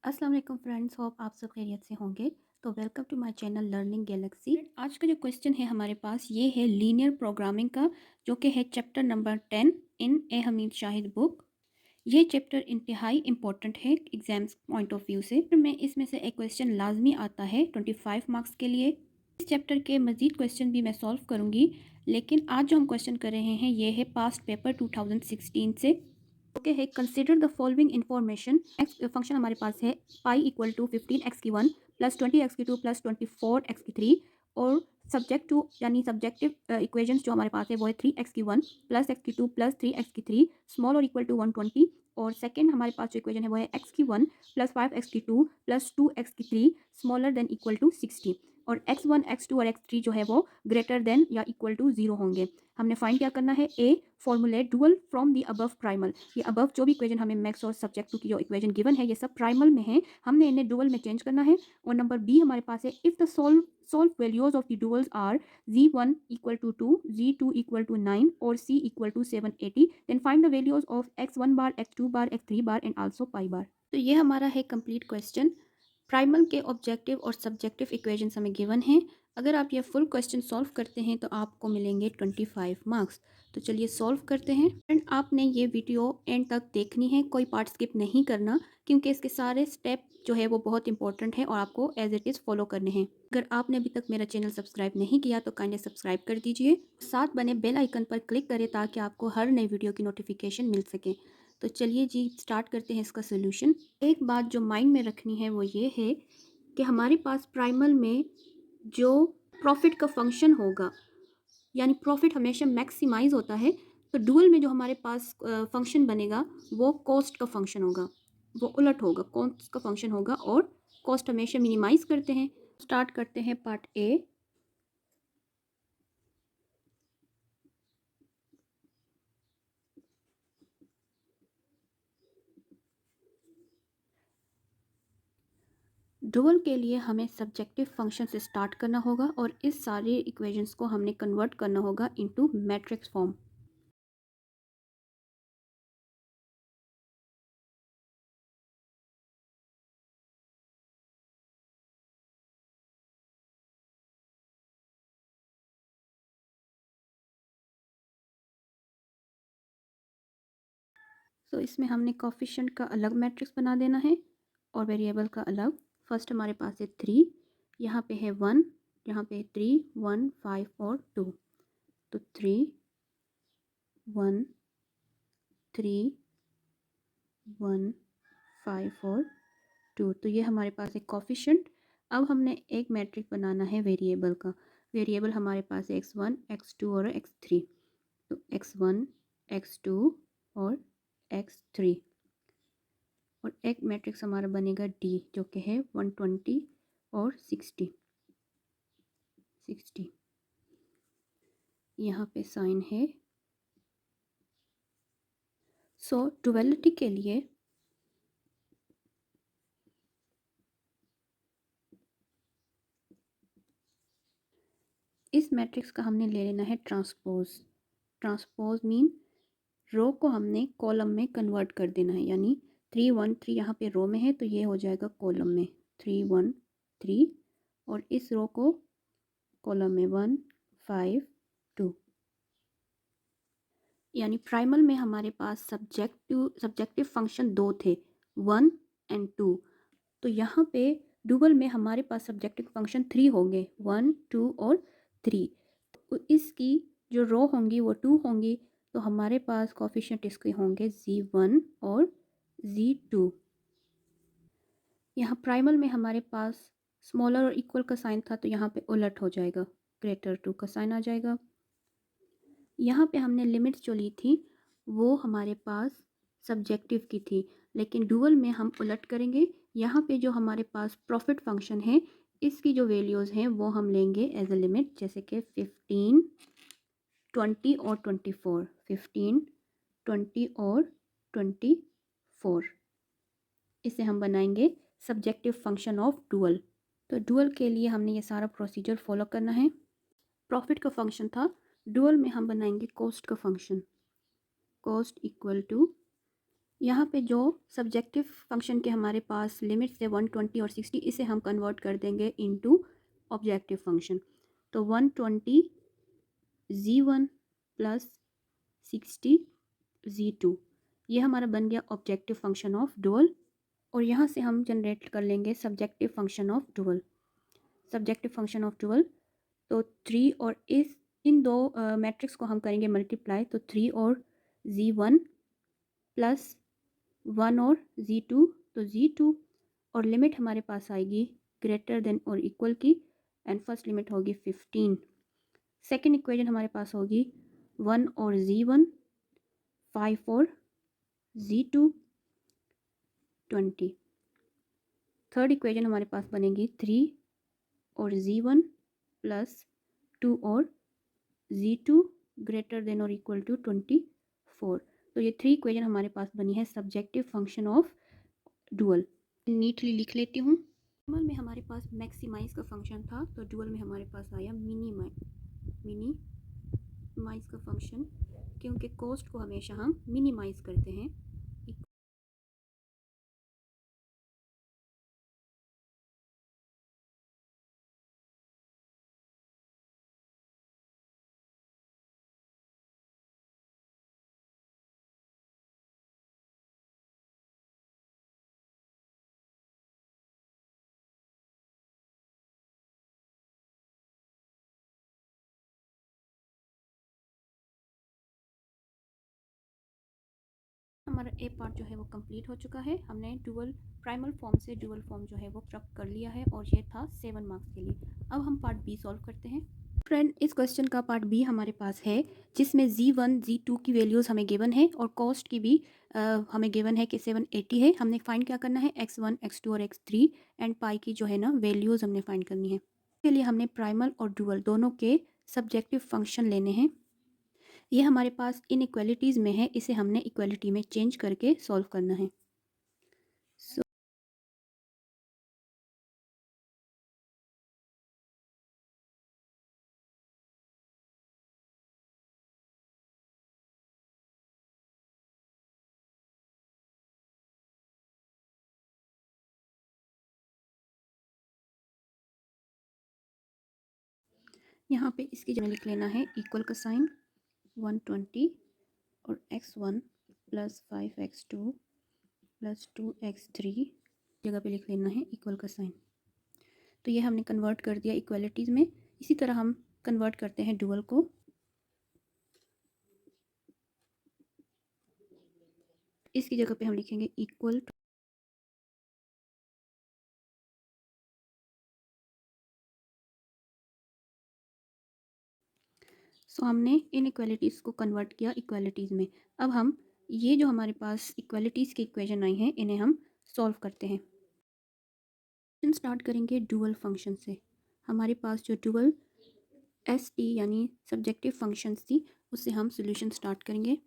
अस्सलाम वालेकुम friends, hope आप सब खैरियत से होंगे। तो welcome to my channel learning galaxy. आज का जो क्वेश्चन है हमारे पास ये है लीनियर प्रोग्रामिंग का, जो कि है चैप्टर नंबर 10 इन ए हमीद शाहिद बुक। ये चैप्टर इंतहाई इंपॉर्टेंट है एग्जाम्स पॉइंट ऑफ व्यू से। फिर में इसमें से एक क्वेश्चन लाजमी आता है 25 मार्क्स के लिए। इस चैप्टर के मज़ीद क्वेश्चन भी मैं सॉल्व करूँगी, लेकिन आज जो हम क्वेश्चन कर रहे हैं ये है पास्ट पेपर 2016 से। ओके है, consider the following information. X function हमारे पास है पाई इक्वल टू 15x की 1 प्लस 20x की 2 प्लस 24x की 3, और सब्जेक्ट टू यानी सब्जेक्टिव इक्वेशंस जो हमारे पास है वो है 3x की 1 प्लस x की 2 प्लस 3x की 3 स्मॉल और इक्वल टू 120। और सेकंड हमारे पास जो इक्वेशन है वो है x की 1 प्लस 5x की 2 प्लस 2x की 3 स्मॉलर देन इक्वल टू 60। और x1 x2 और x3 जो है वो ग्रेटर देन या इक्वल टू 0 होंगे। हमने फाइंड क्या करना है, a formulate dual from the above primal. ये अबव जो भी इक्वेशन हमें मैक्स और सब्जेक्ट टू की जो इक्वेशन गिवन है ये सब प्राइमल में है, हमने इन्हें डुअल में चेंज करना है। और नंबर बी हमारे पास है, if the solve values of the duals are z1 equal to 2, z2 equal to 9 और c equal to 780, then find the values of x1 bar, x2 bar, x3 bar and also pi bar. तो ये हमारा है complete question. Primal के objective और subjective equations हमें given हैं। अगर आप ये फुल क्वेश्चन सॉल्व करते हैं तो आपको मिलेंगे 25 मार्क्स। तो चलिए सॉल्व करते हैं। फ्रेंड, आपने ये वीडियो एंड तक देखनी है, कोई पार्ट स्किप नहीं करना, क्योंकि इसके सारे स्टेप जो है वो बहुत इंपॉर्टेंट है और आपको एज इट इज़ फॉलो करने हैं। अगर आपने अभी तक मेरा चैनल सब्सक्राइब नहीं किया तो काइंडली सब्सक्राइब कर दीजिए, साथ बने बेल आइकन पर क्लिक करें ताकि आपको हर नई वीडियो की नोटिफिकेशन मिल सके। तो चलिए जी स्टार्ट करते हैं इसका सोल्यूशन। एक बात जो माइंड में रखनी है वो ये है कि हमारे पास प्राइमल में जो प्रॉफिट का फंक्शन होगा, यानी प्रॉफिट हमेशा मैक्सिमाइज होता है, तो डुअल में जो हमारे पास फंक्शन बनेगा वो कॉस्ट का फंक्शन होगा, वो उलट होगा, कॉस्ट का फंक्शन होगा और कॉस्ट हमेशा मिनिमाइज करते हैं। स्टार्ट करते हैं पार्ट ए। डुअल के लिए हमें सब्जेक्टिव फंक्शन से स्टार्ट करना होगा और इस सारे इक्वेशंस को हमने कन्वर्ट करना होगा इनटू मैट्रिक्स फॉर्म। तो इसमें हमने कोफिशिएंट का अलग मैट्रिक्स बना देना है और वेरिएबल का अलग। फर्स्ट हमारे पास है 3, यहाँ पे है 1, यहाँ पे 3, 1, 5 और 2। तो 3, 1, 3, 1, 5 और 2। तो ये हमारे पास है कोफिशिएंट। अब हमने एक मैट्रिक्स बनाना है वेरिएबल का। वेरिएबल हमारे पास है x1, x2 और x3। तो x1, x2 और x3। और एक मैट्रिक्स हमारा बनेगा डी, जो कि है 120 और 60। यहाँ पे साइन है। सो डुअलिटी के लिए इस मैट्रिक्स का हमने ले लेना है ट्रांसपोज। ट्रांसपोज मीन रो को हमने कॉलम में कन्वर्ट कर देना है, यानी 3, 1, 3 यहाँ पे रो में है तो ये हो जाएगा कॉलम में 3, 1, 3, और इस रो को कॉलम में 1, 5, 2। यानी प्राइमल में हमारे पास सब्जेक्टिव फंक्शन दो थे, 1 एंड 2। तो यहाँ पे डुअल में हमारे पास सब्जेक्टिव फंक्शन 3 होंगे, 1, 2 और 3। तो इसकी जो रो होंगी वो 2 होंगी, तो हमारे पास कोफिशिएंट इसके होंगे z1 और z2। यहाँ प्राइमल में हमारे पास स्मॉलर और इक्वल का साइन था तो यहाँ पे उलट हो जाएगा, ग्रेटर टू का साइन आ जाएगा। यहाँ पे हमने लिमिट्स जो ली थी वो हमारे पास सब्जेक्टिव की थी, लेकिन डुअल में हम उलट करेंगे। यहाँ पे जो हमारे पास प्रॉफिट फंक्शन है इसकी जो वैल्यूज़ हैं वो हम लेंगे एज अ लिमिट, जैसे कि 15, 20 और 24। 15, 20 और 24, इसे हम बनाएंगे सब्जेक्टिव फंक्शन ऑफ डुअल। तो डुअल के लिए हमने ये सारा प्रोसीजर फॉलो करना है। प्रॉफिट का फंक्शन था, डुअल में हम बनाएंगे कॉस्ट का फंक्शन। कॉस्ट इक्वल टू, यहाँ पे जो सब्जेक्टिव फंक्शन के हमारे पास लिमिट्स है 120 और 60, इसे हम कन्वर्ट कर देंगे इनटू ऑब्जेक्टिव फंक्शन। तो 120 z1 प्लस 60 z2, ये हमारा बन गया ऑब्जेक्टिव फंक्शन ऑफ डुअल। और यहाँ से हम जनरेट कर लेंगे subjective function of dual. Subjective function of dual, तो 3 और इन दो मैट्रिक्स को हम करेंगे मल्टीप्लाई, तो 3 और z1 प्लस 1 और z2, तो z2 और लिमिट हमारे पास आएगी ग्रेटर देन और इक्वल की, एंड फर्स्ट लिमिट होगी 15। सेकेंड इक्वेशन हमारे पास होगी 1 और z1, 5 और z2, 20। थर्ड इक्वेशन हमारे पास बनेगी 3 और z1 प्लस 2 और z2 ग्रेटर देन और इक्वल टू 24। तो ये 3 इक्वेशन हमारे पास बनी है subjective function of dual. Neatly लिख लेती हूँ। नॉर्मल में हमारे पास मैक्सिमाइज का फंक्शन था, तो डुअल में हमारे पास आया मिनिमाइज का फंक्शन, क्योंकि कॉस्ट को हमेशा हम मिनिमाइज करते हैं। हमारा ए पार्ट जो है वो कंप्लीट हो चुका है। हमने डुअल प्राइमल फॉर्म से डुअल फॉर्म जो है वो प्राप्त कर लिया है, और ये था 7 मार्क्स के लिए। अब हम पार्ट बी सॉल्व करते हैं। फ्रेंड, इस क्वेश्चन का पार्ट बी हमारे पास है, जिसमें z1 z2 की वैल्यूज़ हमें गिवन है और कॉस्ट की भी हमें गिवन है कि 780 है। हमने फाइंड क्या करना है, x1 x2 और x3 एंड पाई की जो है ना वैल्यूज़ हमने फाइंड करनी है। इसके लिए हमने प्राइमल और डुअल दोनों के सब्जेक्टिव फंक्शन लेने हैं। ये हमारे पास इनइक्वालिटीज़ में है, इसे हमने इक्वालिटी में चेंज करके सॉल्व करना है। यहाँ पे इसकी जगह लिख लेना है इक्वल का साइन 120 और x1 plus 5x2 plus 2x3 जगह पे लिख लेना है इक्वल का साइन। तो ये हमने कन्वर्ट कर दिया इक्वलिटीज़ में। इसी तरह हम कन्वर्ट करते हैं डुअल को। इसकी जगह पे हम लिखेंगे इक्वल टू। सो हमने इन इक्वालिटीज़ को कन्वर्ट किया इक्वालिटीज़ में। अब हम ये जो हमारे पास इक्वालिटीज़ की इक्वेशन आई हैं, इन्हें हम सॉल्व करते हैं। स्टार्ट करेंगे डुअल फंक्शन से। हमारे पास जो डुअल एस टी यानी सब्जेक्टिव फंक्शंस थी, उससे हम सोल्यूशन स्टार्ट करेंगे।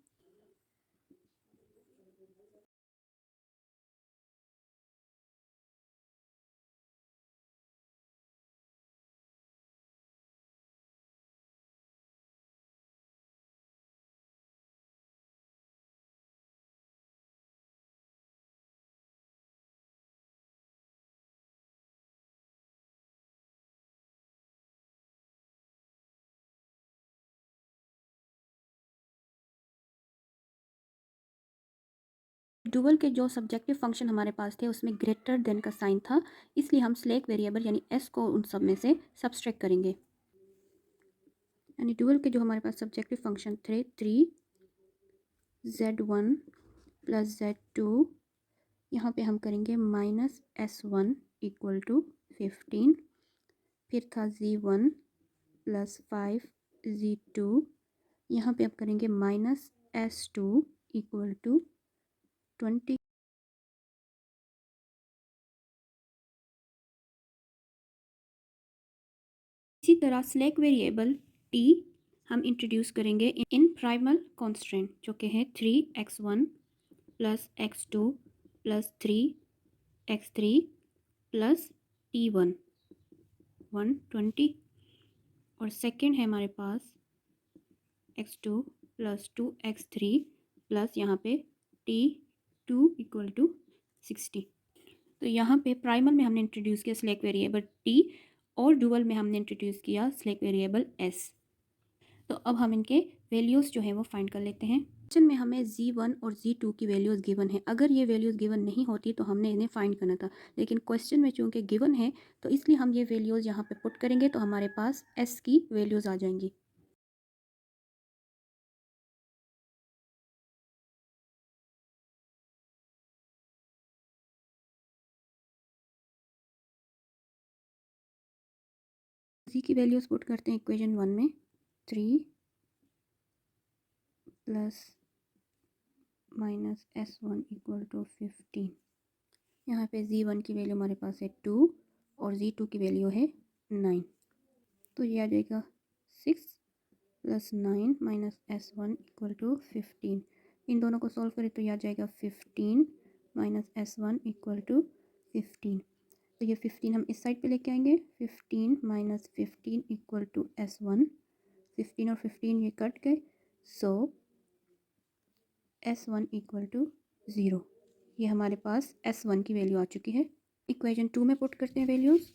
डुअल के जो सब्जेक्टिव फंक्शन हमारे पास थे, उसमें ग्रेटर देन का साइन था, इसलिए हम स्लैक वेरिएबल यानी एस को उन सब में से सब्सट्रैक्ट करेंगे। यानी डुअल के जो हमारे पास सब्जेक्टिव फंक्शन थे 3z1 प्लस z2, यहाँ पे हम करेंगे माइनस s1 इक्वल टू 15। फिर था z1 प्लस 5z2, यहाँ पे अब करेंगे माइनस s2 इक्वल टू 20। इसी तरह स्लैक वेरिएबल t हम इंट्रोड्यूस करेंगे इन प्राइमल कॉन्स्टेंट, जो कि है 3x1 plus x2 plus 3x3 plus t1 120। और सेकंड है हमारे पास x2 प्लस 2x3 प्लस यहाँ पे t 2 इक्वल टू 60। तो यहाँ पे प्राइमल में हमने इंट्रोड्यूस किया सिलेक्ट वेरिएबल टी और डुअल में हमने इंट्रोड्यूस किया सिलेक्ट वेरिएबल एस। तो अब हम इनके वैल्यूज़ जो हैं वो फाइंड कर लेते हैं। क्वेश्चन में हमें Z1 और Z2 की वैल्यूज़ गिवन है। अगर ये वैल्यूज़ गिवन नहीं होती तो हमने इन्हें फाइंड करना था, लेकिन क्वेश्चन में चूँकि गिवन है तो इसलिए हम ये वैल्यूज़ यहाँ पे पुट करेंगे तो हमारे पास S की वैल्यूज़ आ जाएंगी। Z की वैल्यूज़ पुट करते हैं इक्वेशन 1 में, 3 plus minus S1 equal to 15। यहाँ पे Z1 की वैल्यू हमारे पास है 2 और Z2 की वैल्यू है 9। तो ये आ जाएगा 6 plus 9 minus S1 equal to 15। इन दोनों को सॉल्व करें तो ये आ जाएगा 15 माइनस S1 इक्वल टू 15। तो ये 15 हम इस साइड पे लेके आएंगे। 15 माइनस 15 इक्वल टू S1। 15 और 15 ये कट गए, सो S1 इक्वल टू 0। ये हमारे पास S1 की वैल्यू आ चुकी है। इक्वेशन 2 में पुट करते हैं values.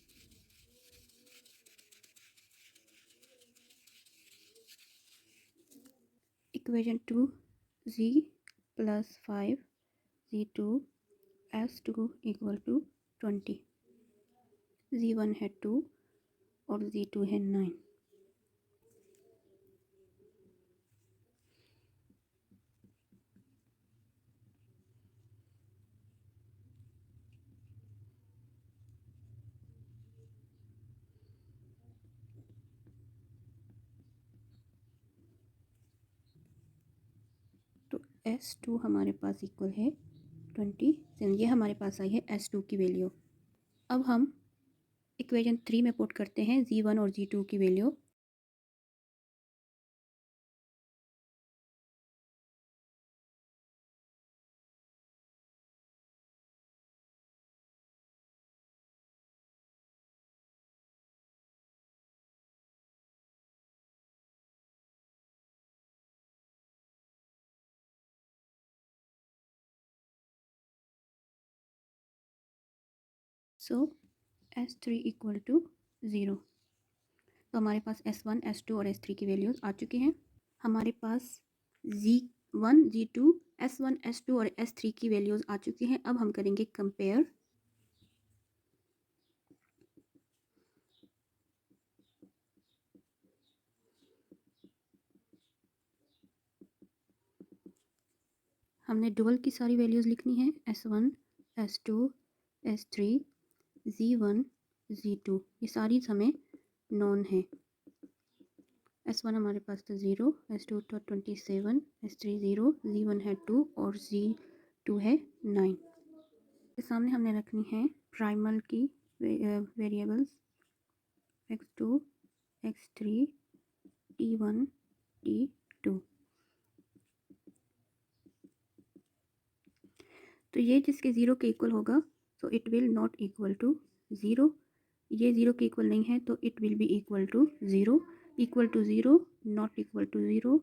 Equation 2 Z plus 5 Z2 S2 equal to 20। Z1 है 2 और Z2 है 9। तो S2 हमारे पास इक्वल है 20। ये हमारे पास आई है S2 की वैल्यू। अब हम इक्वेशन 3 में पुट करते हैं Z1 और Z2 की value. So S3 equal to 0। तो हमारे पास S1 S2 और S3 की वैल्यूज़ आ चुकी हैं। हमारे पास Z1 Z2 S1 S2 और S3 की वैल्यूज़ आ चुकी हैं। अब हम करेंगे कंपेयर। हमने डुअल की सारी वैल्यूज़ लिखनी है। S1 S2 S3 Z1 Z2 ये सारी हमें नॉन है। S1 हमारे पास था 0, S2 था 27, S3 0, Z1 है 2 और Z2 है 9। के सामने हमने रखनी है प्राइमल की variables x2 x3 t1 t2। तो ये जिसके ज़ीरो के इक्वल होगा so it will not equal to zero. ये ज़ीरो के इक्वल नहीं है तो it will be equal to zero. Equal to zero, not equal to zero,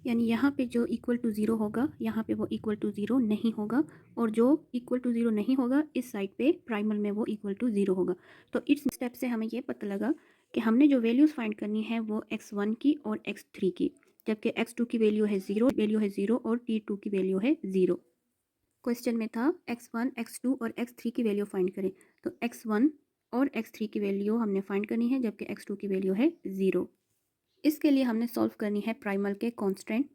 यानी यहाँ पे जो इक्वल टू ज़ीरो होगा यहाँ पे वो इक्वल टू ज़ीरो नहीं होगा, और जो इक्वल टू ज़ीरो नहीं होगा इस साइड पे प्राइमल में वो इक्वल टू ज़ीरो होगा। तो इस स्टेप से हमें ये पता लगा कि हमने जो वैल्यूज़ फाइंड करनी है वो x1 की और x3 की, जबकि x2 की वैल्यू है ज़ीरो और t2 की वैल्यू है ज़ीरो। क्वेश्चन में था x1 x2 और x3 की वैल्यू फाइंड करें, तो x1 और x3 की वैल्यू हमने फाइंड करनी है जबकि x2 की वैल्यू है ज़ीरो। इसके लिए हमने सॉल्व करनी है प्राइमल के कांस्टेंट।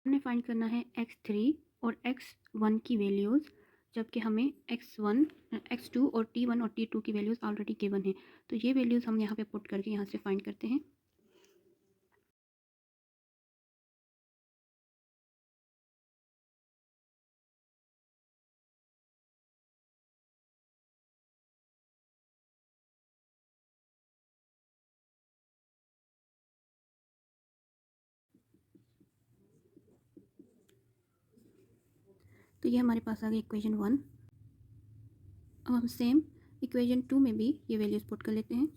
हमने फाइंड करना है x3 और x1 की वैल्यूज़, जबकि हमें x1 x2 और t1 और t2 की वैल्यूज़ ऑलरेडी गिवन है। तो ये वैल्यूज़ हम यहाँ पे पुट करके यहाँ से फाइंड करते हैं। तो ये हमारे पास आ गई इक्वेशन 1। अब हम सेम इक्वेशन 2 में भी ये वैल्यूज पुट कर लेते हैं।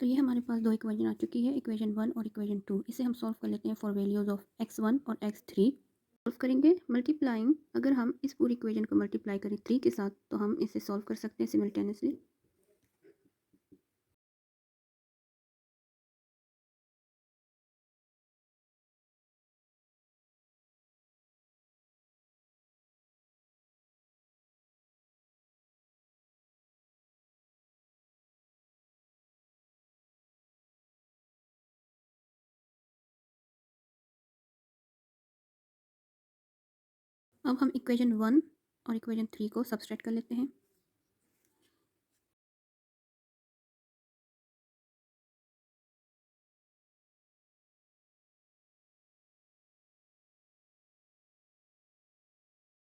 तो ये हमारे पास दो इक्वेशन आ चुकी है, इक्वेशन 1 और इक्वेशन 2। इसे हम सॉल्व कर लेते हैं फॉर वैल्यूज ऑफ x1 और x3। सॉल्व करेंगे मल्टीप्लाइंग। अगर हम इस पूरी इक्वेशन को मल्टीप्लाई करें 3 के साथ तो हम इसे सॉल्व कर सकते हैं सिमिल्टेनियसली। अब हम इक्वेशन 1 और इक्वेशन 3 को सब्सट्रैक्ट कर लेते हैं। यहाँ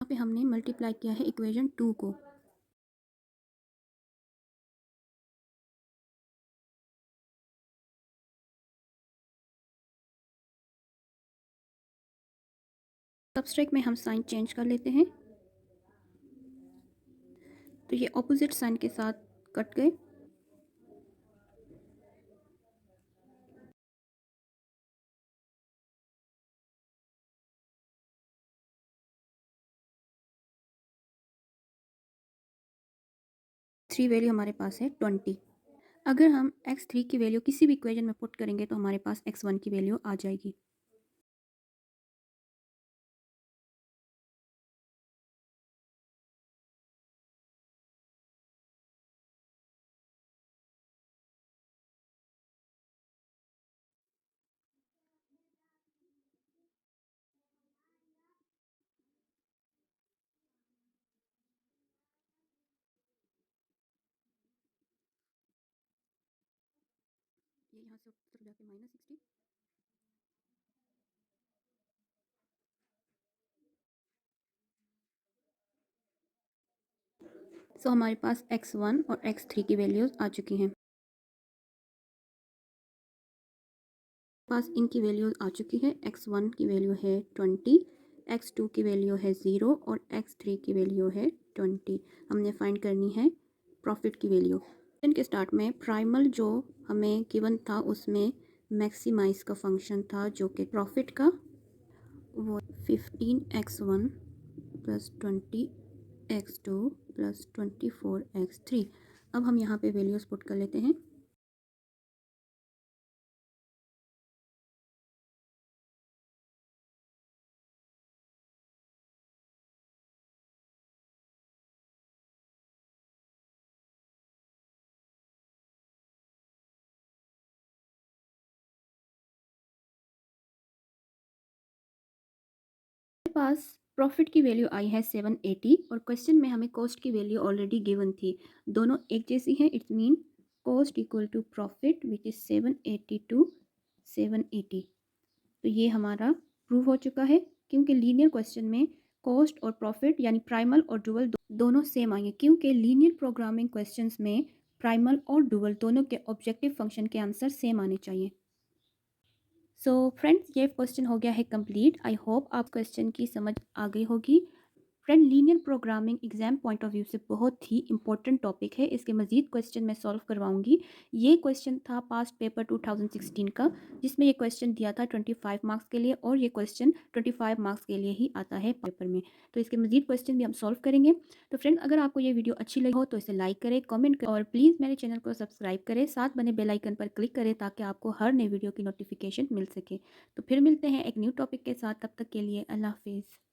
पे हमने मल्टीप्लाई किया है इक्वेशन 2 को। सब्सट्रैक्ट में हम साइन चेंज कर लेते हैं, तो ये ऑपोजिट साइन के साथ कट गए। थ्री वैल्यू हमारे पास है 20। अगर हम x3 की वैल्यू किसी भी इक्वेशन में पुट करेंगे तो हमारे पास x1 की वैल्यू आ जाएगी। ये यहाँ से ऊपर जाके -60। सो हमारे पास x1 और x3 की वैल्यूज आ चुकी हैं। पास इनकी वैल्यूज आ चुकी है। x1 की वैल्यू है 20, x2 की वैल्यू है 0 और x3 की वैल्यू है 20। हमने फाइंड करनी है प्रॉफिट की वैल्यू। के स्टार्ट में प्राइमल जो हमें गिवन था उसमें मैक्सिमाइज का फंक्शन था जो कि प्रॉफिट का, वो 15x1 plus 20x2 plus 24x3। अब हम यहाँ पे वैल्यूज पुट कर लेते हैं। पास प्रॉफिट की वैल्यू आई है 780 और क्वेश्चन में हमें कॉस्ट की वैल्यू ऑलरेडी गिवन थी। दोनों एक जैसी हैं, it's mean cost equal to profit which is 780 to 780। तो ये हमारा प्रूव हो चुका है क्योंकि लीनियर क्वेश्चन में कॉस्ट और प्रॉफिट यानी प्राइमल और डुअल दोनों सेम आएंगे, क्योंकि लीनियर प्रोग्रामिंग क्वेश्चंस में प्राइमल और डुअल दोनों के ऑब्जेक्टिव फंक्शन के आंसर सेम आने चाहिए। सो फ्रेंड्स, ये क्वेश्चन हो गया है कंप्लीट। आई होप आप क्वेश्चन की समझ आ गई होगी। Friend, linear programming exam point of view से बहुत ही इंपॉर्टेंट टॉपिक है। इसके मजीद क्वेश्चन मैं सॉल्व करवाऊंगी। ये क्वेश्चन था पास्ट पेपर 2016 का, जिसमें ये क्वेश्चन दिया था 25 मार्क्स के लिए, और ये क्वेश्चन 25 मार्क्स के लिए ही आता है पेपर में। तो इसके मजीद क्वेश्चन भी हम सॉल्व करेंगे। तो फ्रेंड, अगर आपको ये वीडियो अच्छी लगी हो तो इसे लाइक करें, कॉमेंट करें और प्लीज़ मेरे चैनल को सब्सक्राइब करें। साथ बने बेल आइकन पर क्लिक करें ताकि आपको हर नई वीडियो की नोटिफिकेशन मिल सके। तो फिर मिलते हैं एक न्यू टॉपिक के साथ। तब तक के लिए अल्लाह हाफिज़।